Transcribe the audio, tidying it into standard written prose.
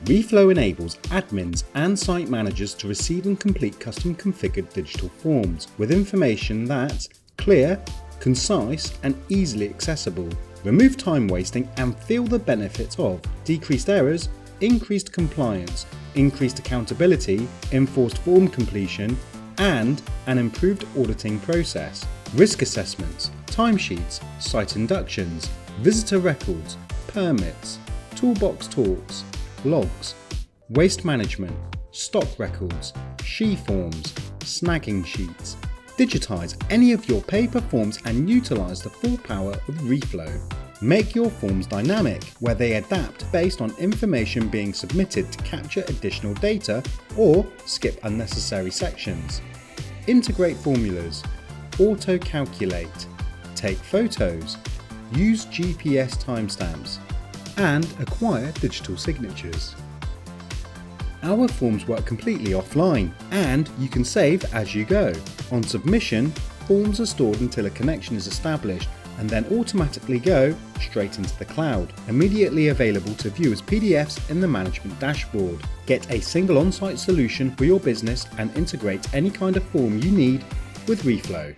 Reflow enables admins and site managers to receive and complete custom configured digital forms with information that's clear, concise and easily accessible. Remove time wasting and feel the benefits of decreased errors, increased compliance, increased accountability, enforced form completion and an improved auditing process. Risk assessments, timesheets, site inductions, visitor records, permits, toolbox talks, logs, waste management, stock records, she forms, snagging sheets. Digitize any of your paper forms and utilize the full power of Reflow. Make your forms dynamic, where they adapt based on information being submitted to capture additional data or skip unnecessary sections. Integrate formulas, auto-calculate, take photos, use GPS timestamps, and acquire digital signatures. Our forms work completely offline, and you can save as you go. On submission, forms are stored until a connection is established and then automatically go straight into the cloud, immediately available to view as PDFs in the management dashboard. Get a single on-site solution for your business and integrate any kind of form you need with Reflow.